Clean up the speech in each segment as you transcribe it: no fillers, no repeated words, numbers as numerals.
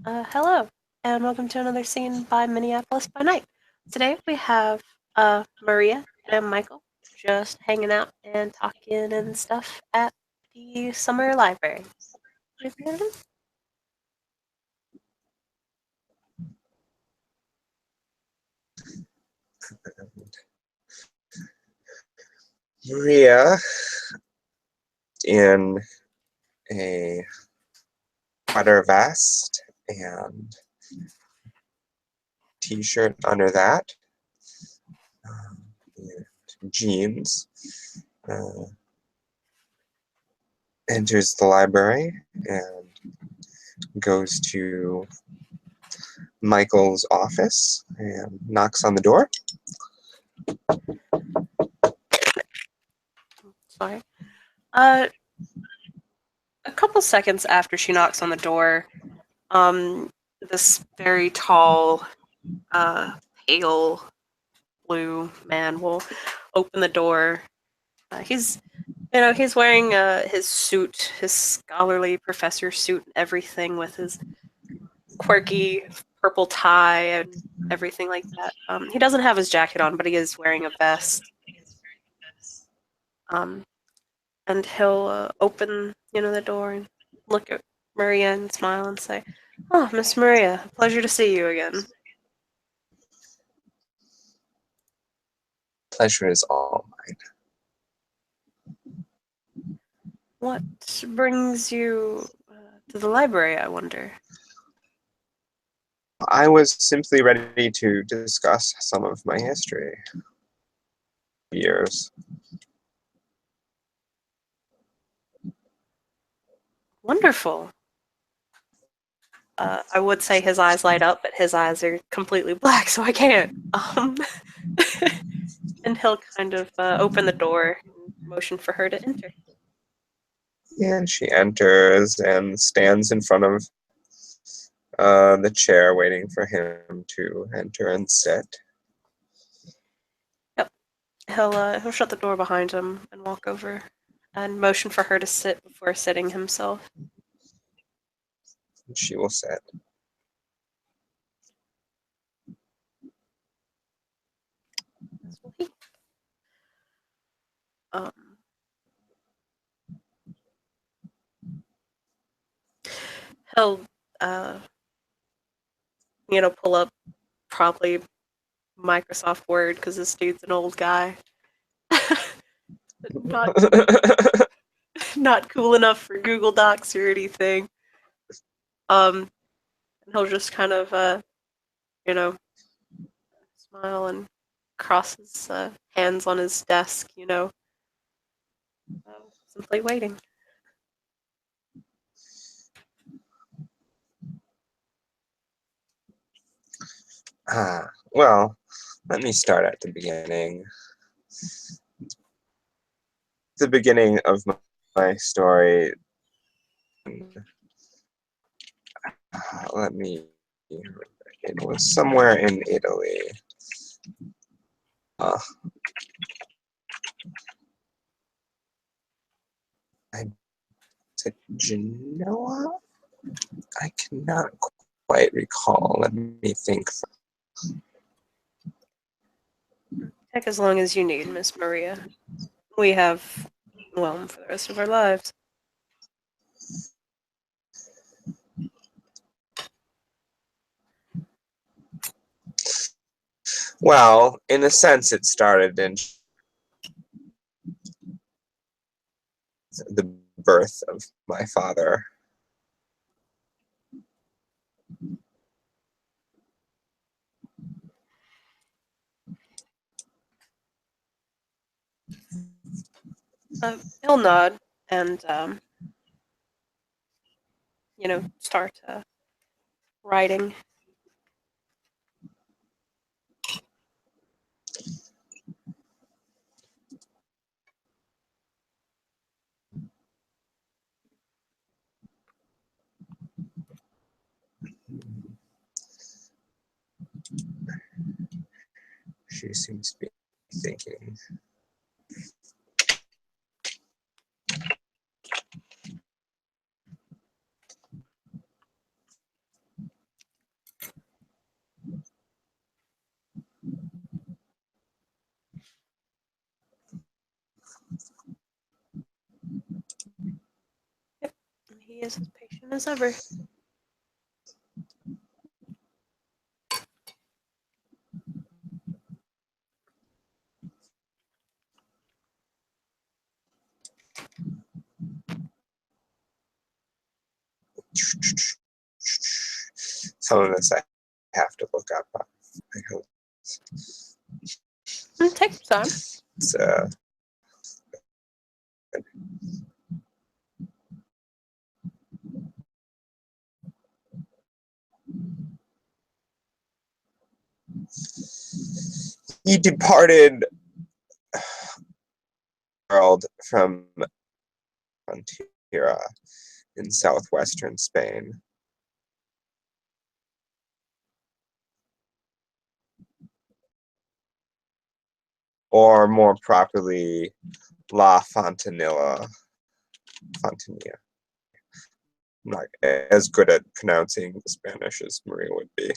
Hello, and welcome to another scene by Minneapolis by Night. Today we have Maria and Michael just hanging out and talking and stuff at the summer library. Have you heard of them? Maria in a sweater vest and t-shirt under that, and jeans, uh, enters the library and goes to Michael's office and knocks on the door. Sorry. A couple seconds after she knocks on the door, this very tall, pale blue man will open the door. He's wearing his suit, his scholarly professor suit, and everything with his quirky purple tie and everything like that. He doesn't have his jacket on, but he is wearing a vest. Um, and he'll open, the door and look at Maria and smile and say, "Oh, Miss Maria, pleasure to see you again. Pleasure is all mine. What brings you to the library, I wonder?" I was simply ready to discuss some of my history. Years. Wonderful. I would say his eyes light up, but his eyes are completely black, so I can't. And he'll kind of open the door and motion for her to enter. And she enters and stands in front of the chair waiting for him to enter and sit. Yep. He'll shut the door behind him and walk over and motion for her to sit before sitting himself. She will sit. As will he. Um, he'll, uh, pull up probably Microsoft Word because this dude's an old guy. not not cool enough for Google Docs or anything. And he'll just kind of you know smile and cross his hands on his desk, simply waiting. Well, let me start at the beginning. The beginning of my story. Let me. It was somewhere in Italy. Is it Genoa? I cannot quite recall. Let me think. Take as long as you need, Miss Maria. We have, well, for the rest of our lives. Well, in a sense, it started in the birth of my father. He'll nod and, start writing. She seems to be thinking. he is as patient as ever. Some of this I have to look up. Take your time. It's, he departed world from Frontera in southwestern Spain. Or more properly, La Fontanilla. Fontanilla. I'm not as good at pronouncing Spanish as Maria would be.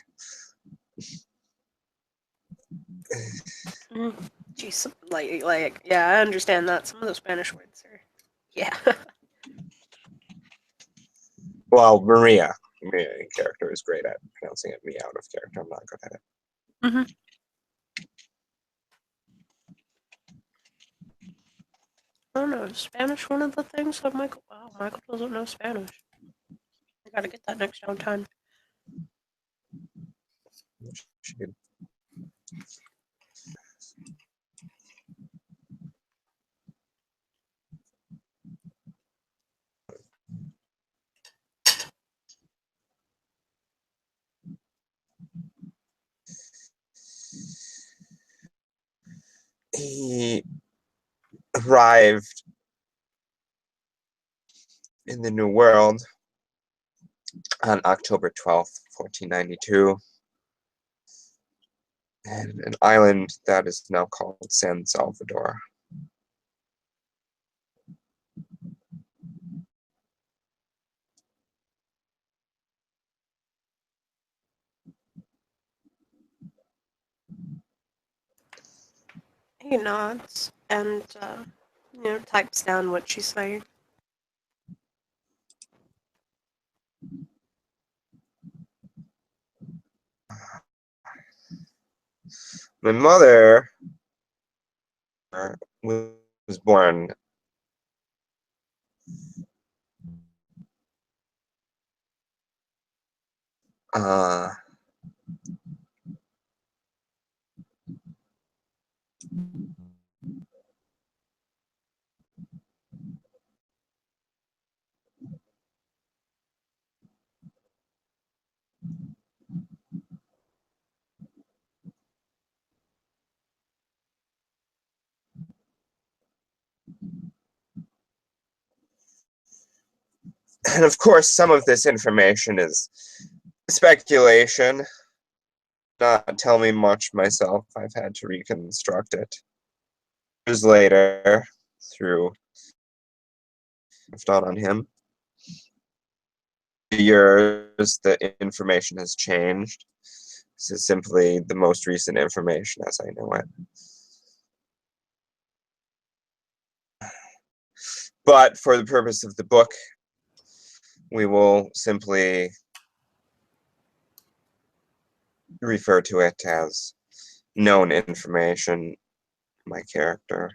Geez, like, yeah, I understand that. Some of those Spanish words are, yeah. Well, Maria in character is great at pronouncing it. Me out of character, I'm not good at it. Mm-hmm. I don't know. Is Spanish one of the things that Michael? Wow, Michael doesn't know Spanish. I gotta get that next downtime. He arrived in the New World on October 12th, 1492, and an island that is now called San Salvador. He nods and, types down what she's saying. My mother was born and of course, some of this information is speculation. Not tell me much myself. I've had to reconstruct it. Years later, through done on him. Years, the information has changed. This is simply the most recent information as I know it. But for the purpose of the book, we will simply refer to it as known information, my character,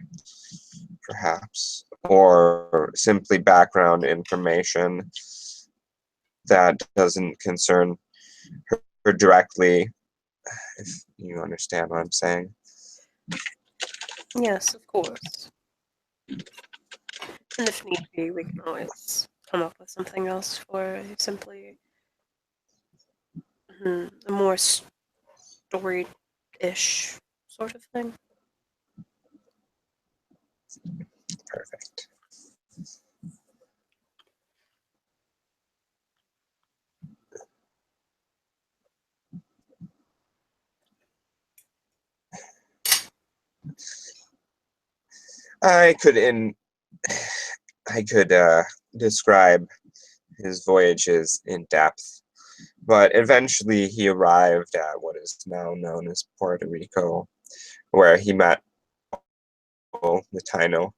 perhaps, or simply background information that doesn't concern her directly, if you understand what I'm saying. Yes, of course. And if need be, we can always come up with something else for simply a more story-ish sort of thing. Perfect. I could describe his voyages in depth, but eventually he arrived at what is now known as Puerto Rico, where he met the Taino.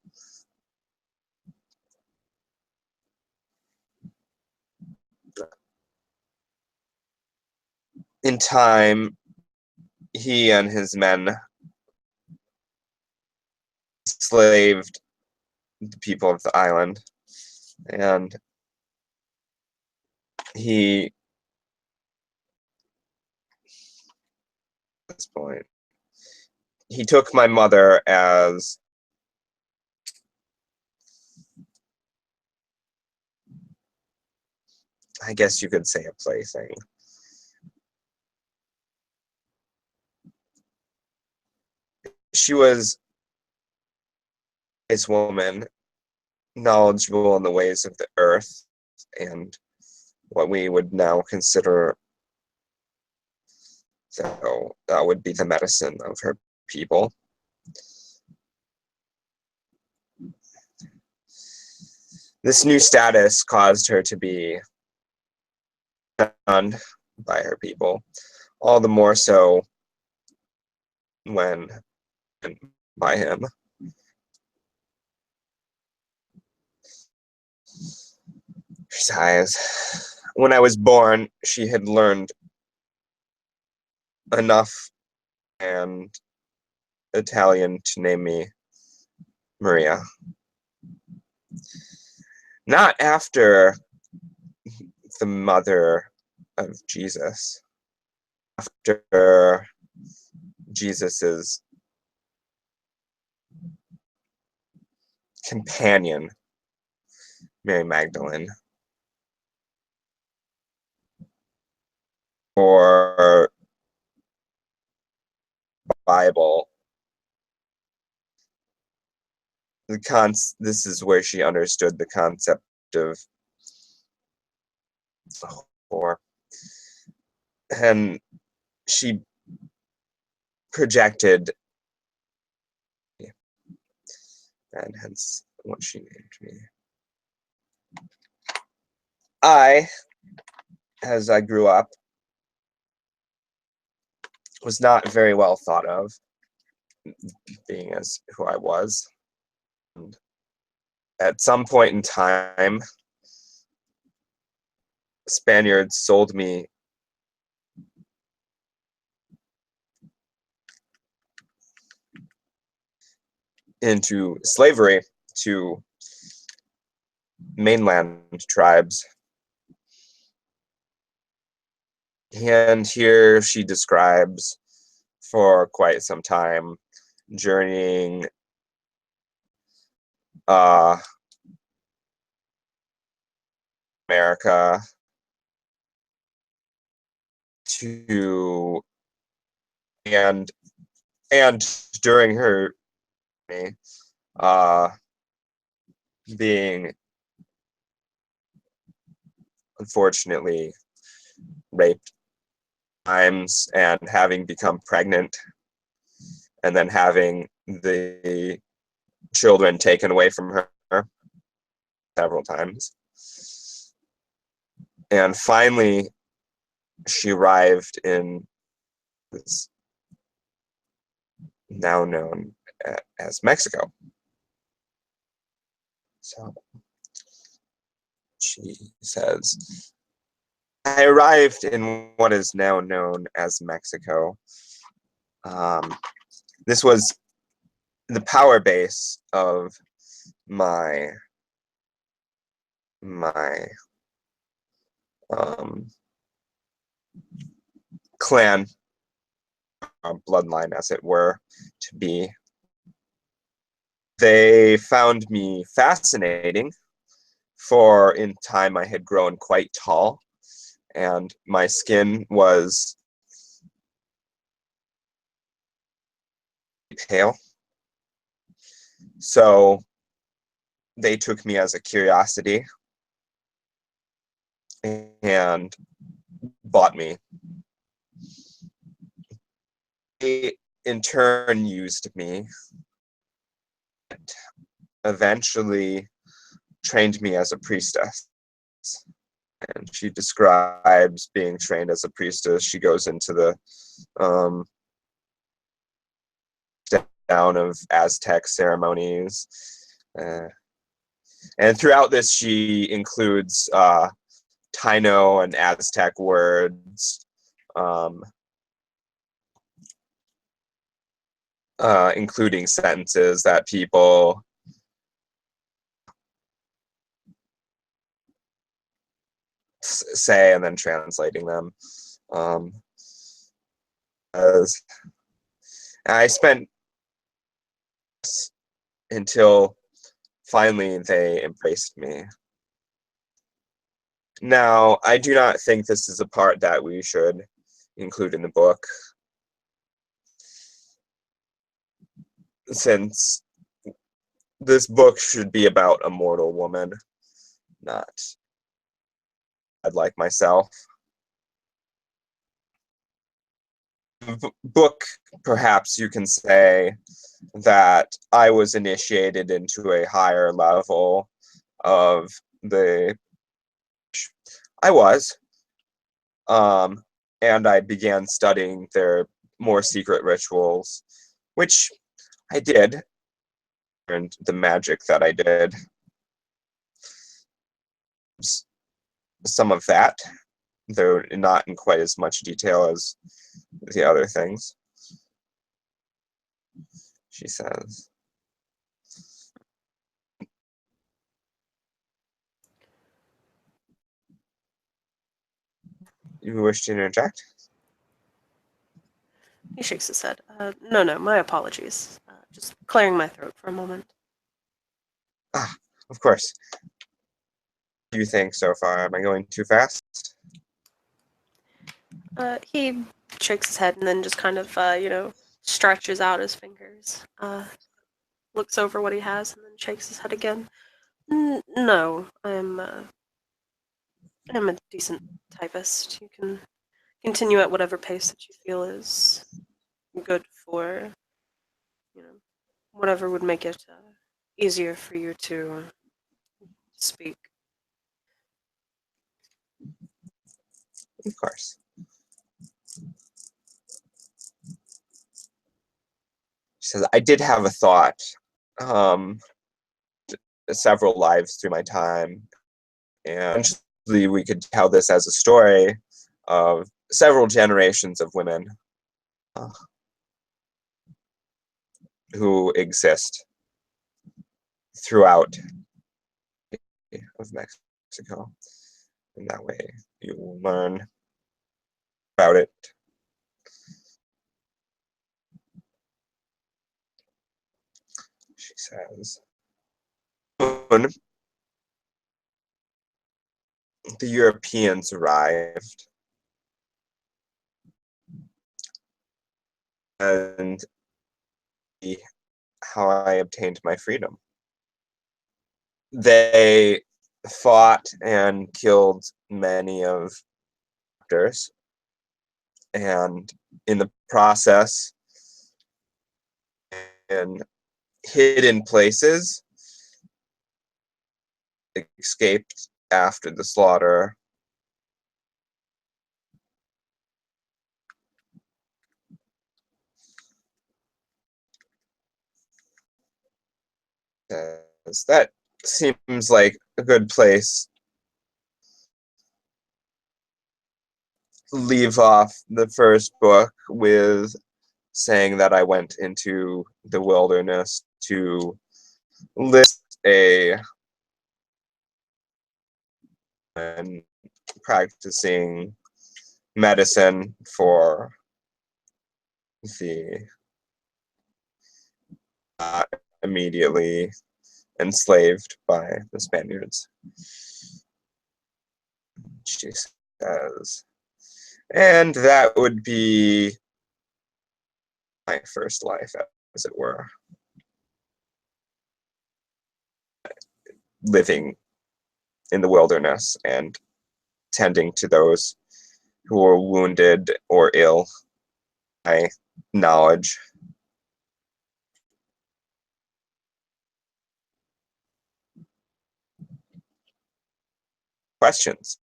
in time, he and his men enslaved the people of the island, and he, at this point, he took my mother as, I guess you could say, a plaything. She was this woman, knowledgeable in the ways of the earth and what we would now consider, so that would be the medicine of her people. This new status caused her to be shunned by her people, all the more so when by him. She sighs. When I was born, she had learned enough and Italian to name me Maria. Not after the mother of Jesus, after Jesus's companion, Mary Magdalene, or Bible. This is where she understood the concept of horror, and she projected, and hence what she named me. As I grew up, was not very well thought of, being as who I was. And at some point in time, Spaniards sold me into slavery to mainland tribes. And here she describes for quite some time journeying America to and during her being unfortunately raped times and having become pregnant and then having the children taken away from her several times. And finally, she arrived in this now known as Mexico. So she says, I arrived in what is now known as Mexico. This was the power base of my clan bloodline, as it were, to be. They found me fascinating, for in time I had grown quite tall, and my skin was pale. So they took me as a curiosity and bought me. They in turn used me, and eventually trained me as a priestess. And she describes being trained as a priestess. She goes into the down of Aztec ceremonies. And throughout this, she includes Taino and Aztec words um, including sentences that people say and then translating them. As I spent until finally they embraced me. Now, I do not think this is a part that we should include in the book, since this book should be about a mortal woman, not like myself. Book, perhaps you can say that I was initiated into a higher level of the. I was, and I began studying their more secret rituals, which I did, and the magic that I did. Some of that, though not in quite as much detail as the other things. She says, "You wish to interject?" He shakes his head. No, my apologies. Just clearing my throat for a moment. Ah, of course. What do you think so far? Am I going too fast? He shakes his head and then just kind of, stretches out his fingers. Looks over what he has and then shakes his head again. No, I'm a decent typist. You can continue at whatever pace that you feel is good for, whatever would make it easier for you to speak. Of course. She says, "I did have a thought. Um, Several lives through my time, and eventually we could tell this as a story of several generations of women uh, who exist throughout of Mexico. In that way, you will learn about it." She says, "When the Europeans arrived and how I obtained my freedom. They fought and killed many of actors, and in the process, in hidden places, escaped after the slaughter. That seems like a good place. Leave off the first book with saying that I went into the wilderness to list a and practicing medicine for the immediately enslaved by the Spaniards. She says, and that would be my first life, as it were, living in the wilderness and tending to those who were wounded or ill. My knowledge. Questions?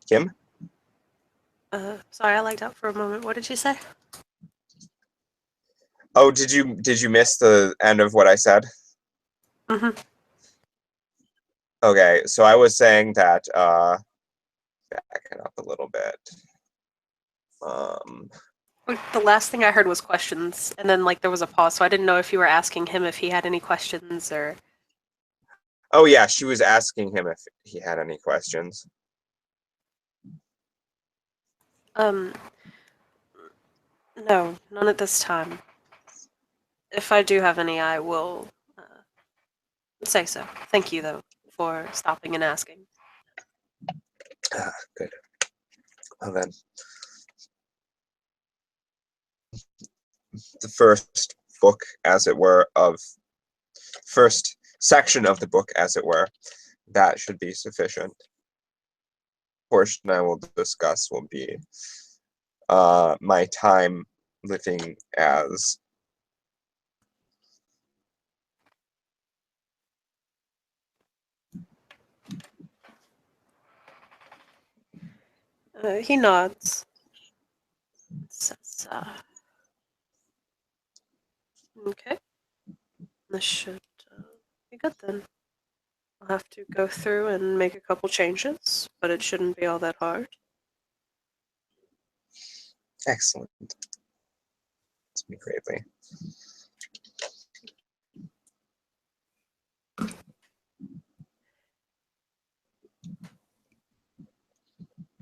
Kim? Sorry, I lagged out for a moment. What did you say? Oh, did you miss the end of what I said? Mm-hmm. Okay, so I was saying that backing up a little bit. Um, The last thing I heard was questions, and then like there was a pause, so I didn't know if you were asking him if he had any questions or. oh yeah, she was asking him if he had any questions. Um, no, none at this time. If I do have any, I will say so. Thank you, though, for stopping and asking. Good. Well then, the first book, as it were, of first section of the book, as it were, that should be sufficient. Portion I will discuss will be my time living as He nods. Says, okay, this should be good then. I'll have to go through and make a couple changes, but it shouldn't be all that hard. excellent. It's me greatly.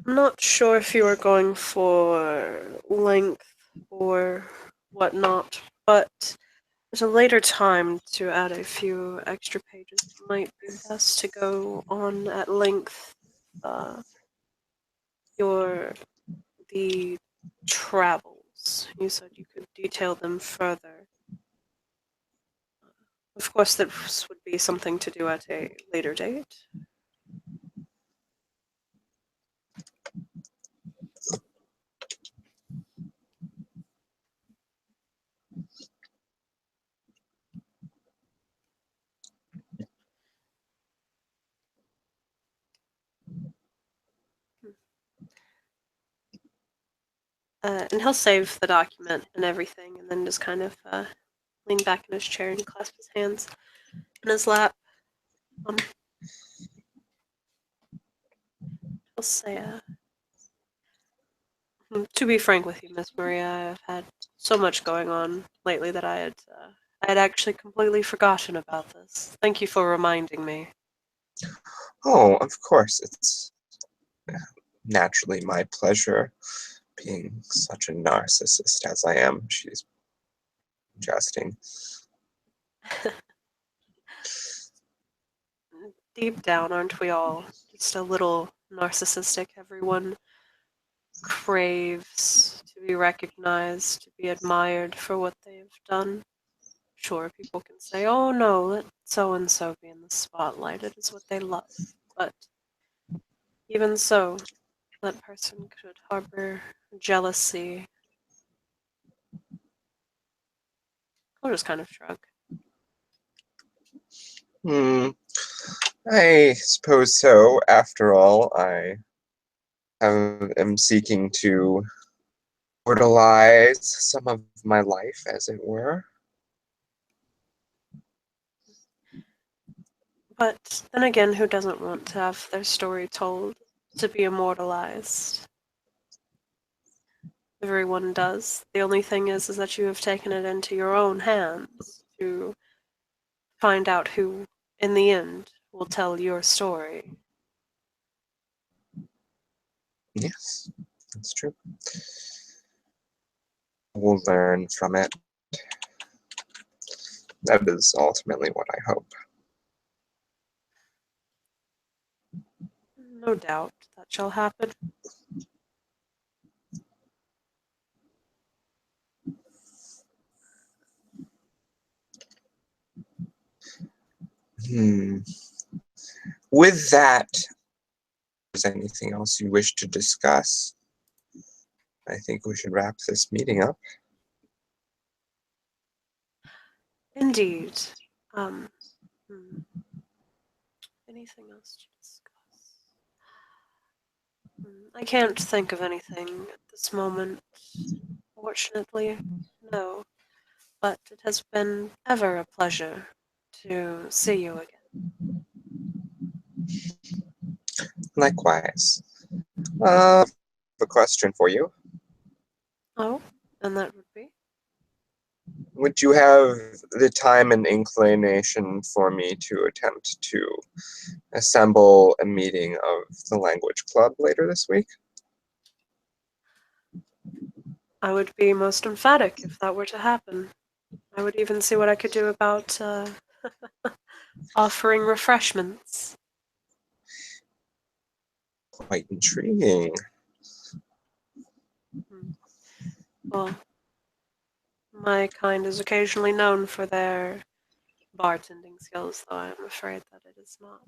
I'm not sure if you are going for length or whatnot, but there's a later time to add a few extra pages. It might be best to go on at length. Your the travels. You said you could detail them further. Of course, this would be something to do at a later date. And he'll save the document and everything, and then just kind of lean back in his chair and clasp his hands in his lap. He'll say, to be frank with you, Miss Maria, I've had so much going on lately that I had actually completely forgotten about this. Thank you for reminding me. Oh, of course, it's naturally my pleasure, being such a narcissist as I am. She's jesting. Deep down, aren't we all just a little narcissistic? Everyone craves to be recognized, to be admired for what they've done. Sure, people can say, oh no, let so and so be in the spotlight. It is what they love. But even so, that person could harbor jealousy. I'll just kind of shrug. Hmm. I suppose so. After all, am seeking to immortalize some of my life, as it were. But then again, who doesn't want to have their story told, to be immortalized? Everyone does. The only thing is that you have taken it into your own hands to find out who, in the end, will tell your story. Yes, that's true. We'll learn from it. That is ultimately what I hope. No doubt that shall happen. Hmm. With that, is there anything else you wish to discuss? I think we should wrap this meeting up. Indeed. Um, hmm. Anything else to discuss? I can't think of anything at this moment. Fortunately, no. but it has been ever a pleasure to see you again. Likewise. A question for you. Oh, and that would be? Would you have the time and inclination for me to attempt to assemble a meeting of the language club later this week? I would be most emphatic if that were to happen. I would even see what I could do about offering refreshments. Quite intriguing. Well, my kind is occasionally known for their bartending skills, though I'm afraid that it is not.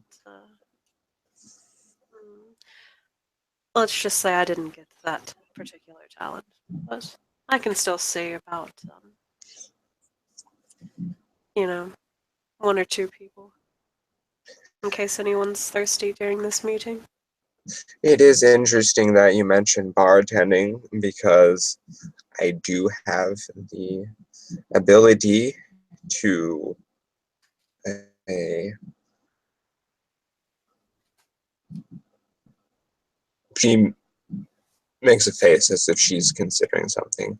Let's just say I didn't get that particular talent, but I can still see about, you know, one or two people, in case anyone's thirsty during this meeting. It is interesting that you mentioned bartending because I do have the ability to a she makes a face as if she's considering something.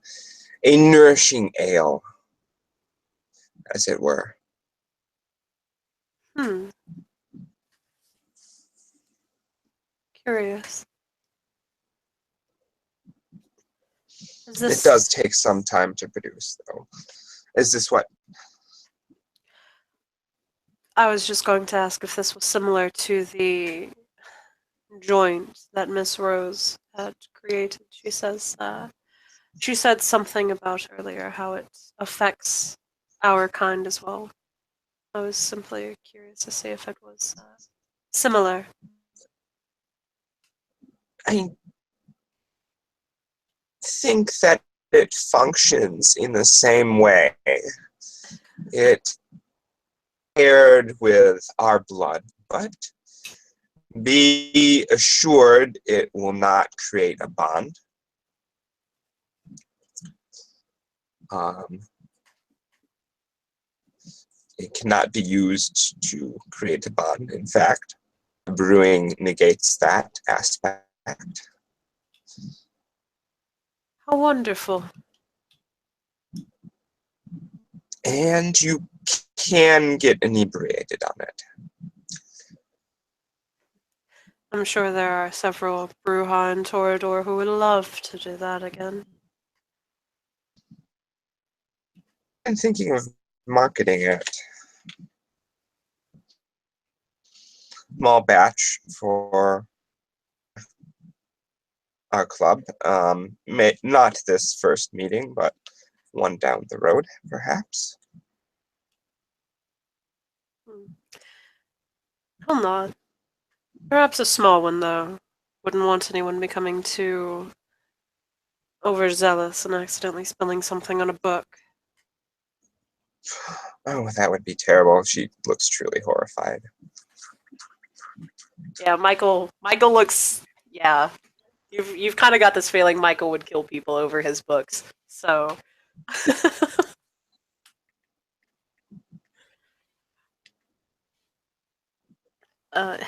A nourishing ale, as it were. Hmm, curious. Is It this... does take some time to produce, though. Is this what? I was just going to ask if this was similar to the joint that Miss Rose had created. She said something about earlier how it affects our kind as well. I was simply curious to see if it was similar. I think that it functions in the same way. It paired with our blood, but be assured it will not create a bond. Um, it cannot be used to create a bond. In fact, brewing negates that aspect. How wonderful. And you can get inebriated on it. I'm sure there are several Bruja and Torador who would love to do that again. I'm thinking of marketing it. Small batch for our club. Not this first meeting, but one down the road, perhaps. I'll nod. Perhaps a small one, though. Wouldn't want anyone becoming too overzealous and accidentally spilling something on a book. Oh, that would be terrible. She looks truly horrified. Yeah, Michael looks... Yeah. You've kind of got this feeling Michael would kill people over his books. So...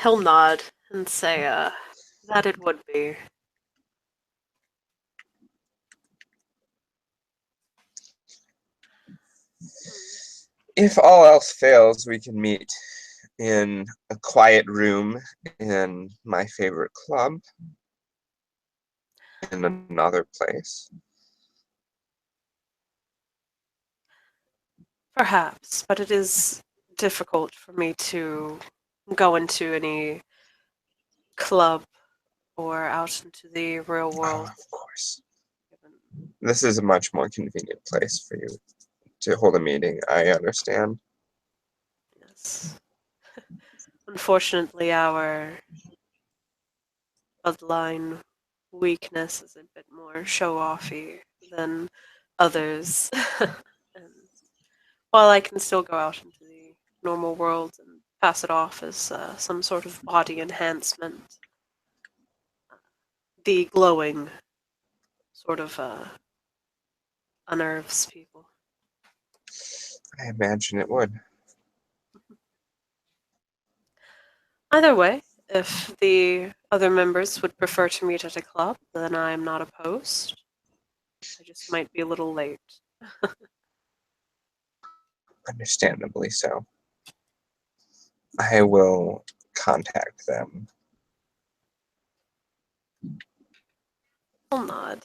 he'll nod and say, that it would be. If all else fails, we can meet in a quiet room in my favorite club in another place. Perhaps, but it is difficult for me to go into any club or out into the real Oh, world. of course. This is a much more convenient place for you to hold a meeting. I understand. Yes. Unfortunately, our bloodline weakness is a bit more show-offy than others. And while I can still go out into the normal world and pass it off as some sort of body enhancement, the glowing sort of unnerves people. I imagine it would. Either way, if the other members would prefer to meet at a club, then I'm not opposed. I just might be a little late. Understandably so. I will contact them. I'll nod.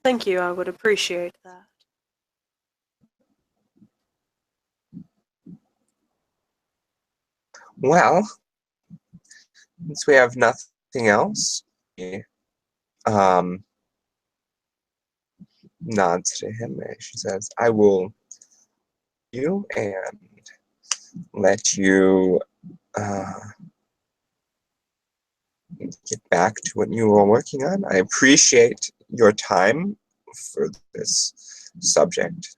Thank you, I would appreciate that. Well, since we have nothing else, um, nods to him and she says, I will you and let you get back to what you are working on. I appreciate your time for this subject.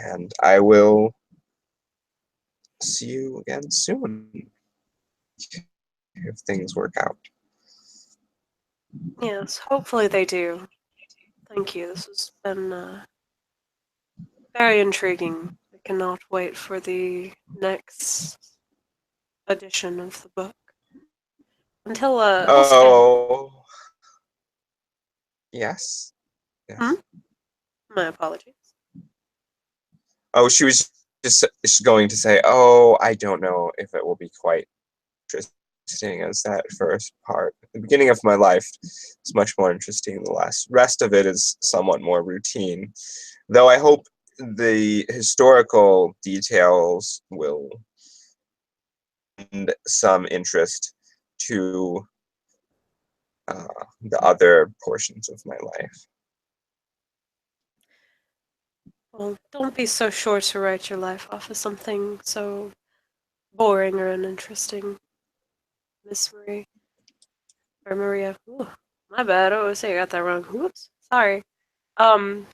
And I will see you again soon if things work out. Yes, hopefully they do. Thank you. This has been very intriguing. I cannot wait for the next edition of the book. Until Stan. Oh, yes. Hmm? Yes. My apologies. Oh, she was just going to say, oh, I don't know if it will be quite interesting as that first part. The beginning of my life is much more interesting than the last. Rest of it is somewhat more routine. Though I hope the historical details will lend some interest to the other portions of my life. Well, don't be so sure to write your life off as something so boring or uninteresting, Miss Marie. Or Maria. Ooh, my bad. Oh, say I got that wrong. Whoops. Sorry. Um,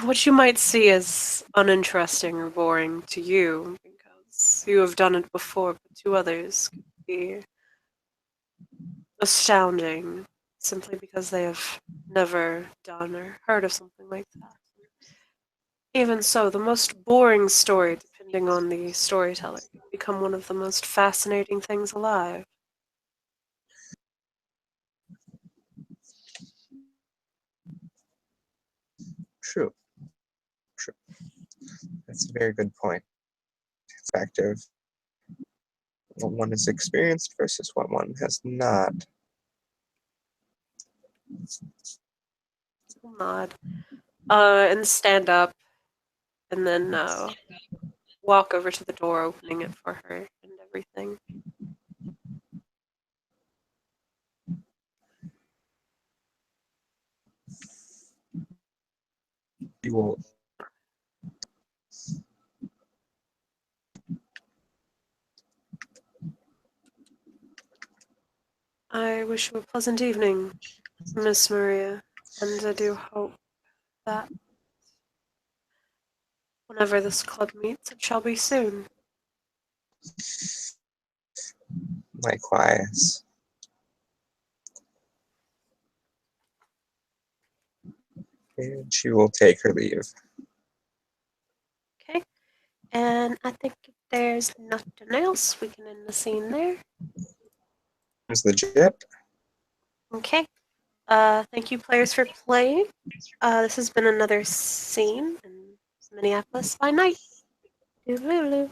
what you might see as uninteresting or boring to you, because you have done it before, but to others could be astounding, simply because they have never done or heard of something like that. Even so, the most boring story, depending on the storyteller, can become one of the most fascinating things alive. True, true. That's a very good point. Perspective, what one has experienced versus what one has not. Nod. And stand up, and then walk over to the door, opening it for her and everything. You will. I wish you a pleasant evening, Miss Maria, and I do hope that whenever this club meets, it shall be soon. Likewise. And she will take her leave. Okay, and I think if there's nothing else, we can end the scene there. Seems legit. Okay, thank you, players, for playing. This has been another scene in Minneapolis by night. Doodaloo.